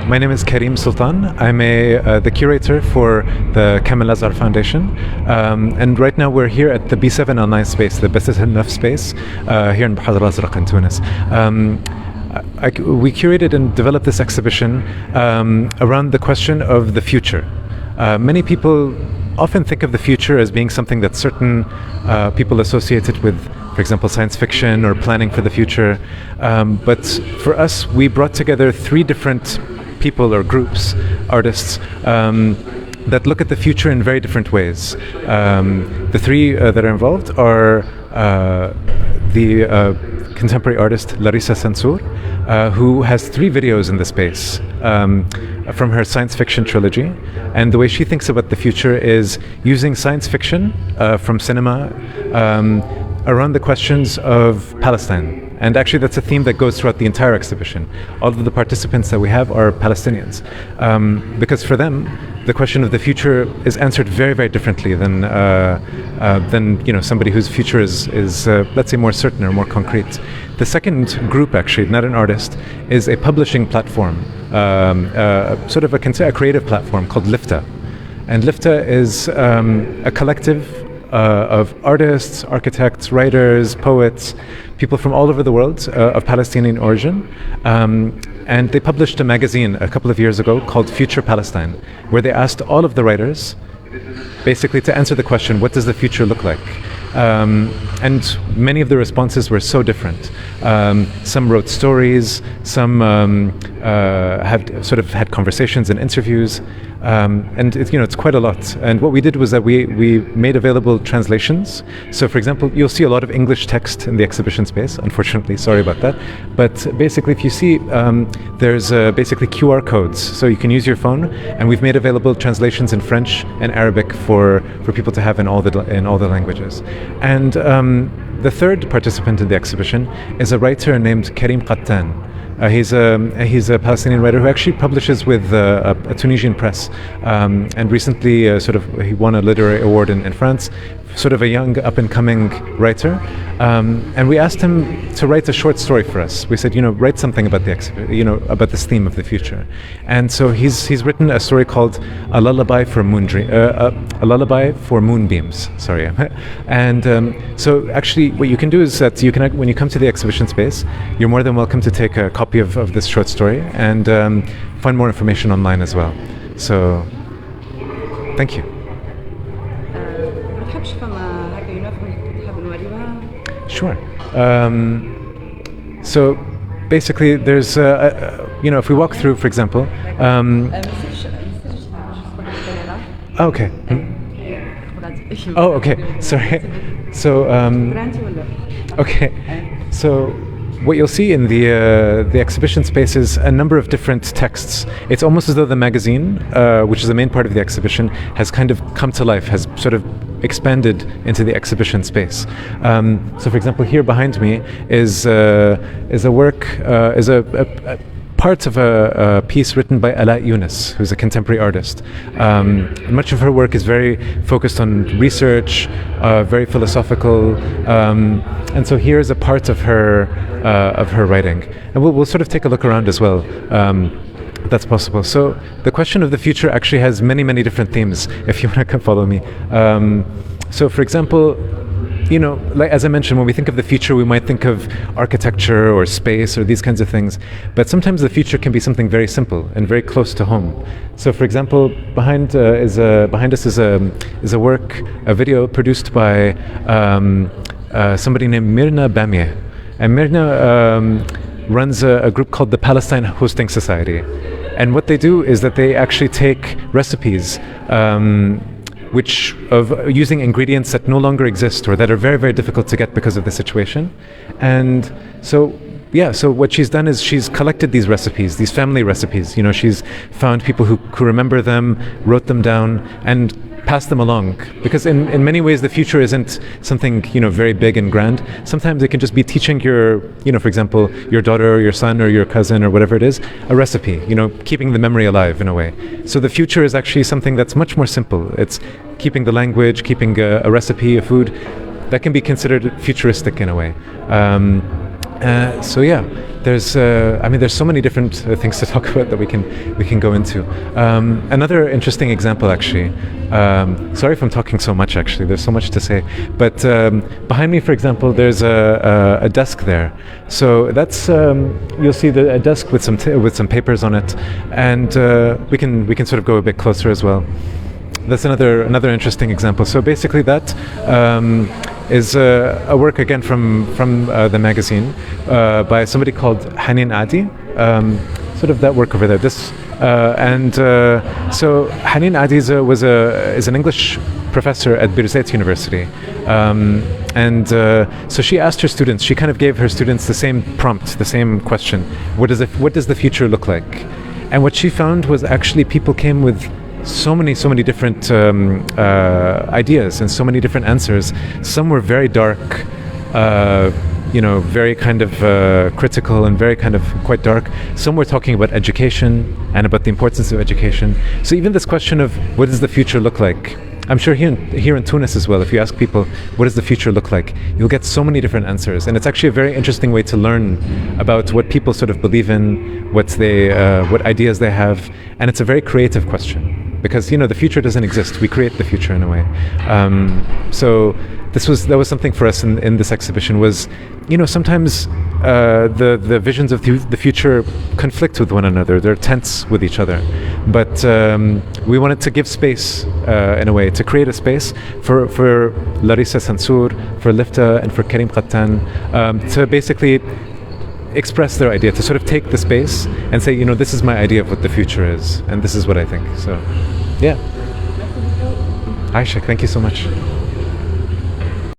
My name is Karim Sultan. I'm the curator for the Kamel Azhar Foundation. And right now we're here at the B7L9 space, the B7L9 space, here in Bahar al-Azraq in Tunis. We curated and developed this exhibition around the question of the future. Many people often think of the future as being something that certain people associate it with, for example, science fiction or planning for the future. But for us, we brought together three different people or groups, artists, that look at the future in very different ways. The three that are involved are the contemporary artist Larissa Sansour, who has 3 videos in the space from her science fiction trilogy. And the way she thinks about the future is using science fiction from cinema around the questions of Palestine. And actually that's a theme that goes throughout the entire exhibition. All of the participants that we have are Palestinians. Because for them, the question of the future is answered very, very differently than somebody whose future is let's say, more certain or more concrete. The second group, actually, not an artist, is a publishing platform, sort of a creative platform called Lifta. And Lifta is a collective of artists, architects, writers, poets, people from all over the world of Palestinian origin. And they published a magazine a couple of years ago called Future Palestine, where they asked all of the writers basically to answer the question, what does the future look like? And many of the responses were so different. Some wrote stories, some had conversations and interviews, and it's quite a lot. And what we did was that we made available translations. So, for example, you'll see a lot of English text in the exhibition space. Unfortunately, sorry about that. But basically, if you see, there's basically QR codes, so you can use your phone, and we've made available translations in French and Arabic for people to have in all the languages. And the third participant in the exhibition is a writer named Karim Sultan. He's a Palestinian writer who actually publishes with a Tunisian press, and recently he won a literary award in France. Sort of a young up-and-coming writer, and we asked him to write a short story for us. We said, write something about about this theme of the future. And so he's written a story called A Lullaby for A Lullaby for Moonbeams. Sorry. And so actually, what you can do is that when you come to the exhibition space, you're more than welcome to take a copy of this short story and find more information online as well. So, thank you. Sure. So basically there's if we walk through, for example, okay. Oh, okay. Sorry. So okay. So what you'll see in the exhibition space is a number of different texts. It's almost as though the magazine, which is the main part of the exhibition, has kind of come to life, has sort of expanded into the exhibition space. So, for example, here behind me is a part of a piece written by Ala Yunus, who's a contemporary artist. Much of her work is very focused on research, very philosophical, and so here's a part of her writing. And we'll sort of take a look around as well. That's possible. So the question of the future actually has many, many different themes, if you want to come follow me. So for example, like as I mentioned, when we think of the future, we might think of architecture or space or these kinds of things. But sometimes the future can be something very simple and very close to home. So for example, behind us is a work, a video produced by somebody named Mirna Bamieh. And Mirna runs a group called the Palestine Hosting Society. And what they do is that they actually take recipes of using ingredients that no longer exist or that are very, very difficult to get because of the situation. And so what she's done is she's collected these recipes, these family recipes. She's found people who remember them, wrote them down, and pass them along, because in many ways the future isn't something very big and grand. Sometimes it can just be teaching your for example, your daughter or your son or your cousin or whatever it is, a recipe, keeping the memory alive in a way. So the future is actually something that's much more simple. It's keeping the language, keeping a recipe, a food that can be considered futuristic in a way. So yeah, there's so many different things to talk about that we can go into. Another interesting example, actually. Sorry if I'm talking so much. Actually, there's so much to say. But behind me, for example, there's a desk there. So that's you'll see a desk with some papers on it, and we can sort of go a bit closer as well. That's another interesting example. So basically, that is a work again from the magazine by somebody called Hanin Adi. Sort of that work over there. So Hanin Adi is an English professor at B7L9 University, so she asked her students. She kind of gave her students the same prompt, the same question: what does the future look like? And what she found was actually people came with so many different ideas and so many different answers. Some were very dark, very kind of critical and very kind of quite dark. Some were talking about education and about the importance of education. So even this question of what does the future look like, I'm sure here in Tunis as well, if you ask people what does the future look like, you'll get so many different answers. And it's actually a very interesting way to learn about what people sort of believe in, what ideas they have. And it's a very creative question. Because the future doesn't exist. We create the future in a way. So that was something for us in this exhibition. Was sometimes the visions of the future conflict with one another. They're tense with each other. But we wanted to give space in a way, to create a space for Larissa Sansour, for Lifta, and for Karim Sultan to basically express their idea, to sort of take the space and say, this is my idea of what the future is, and this is what I think. So, yeah. Aisha, thank you so much.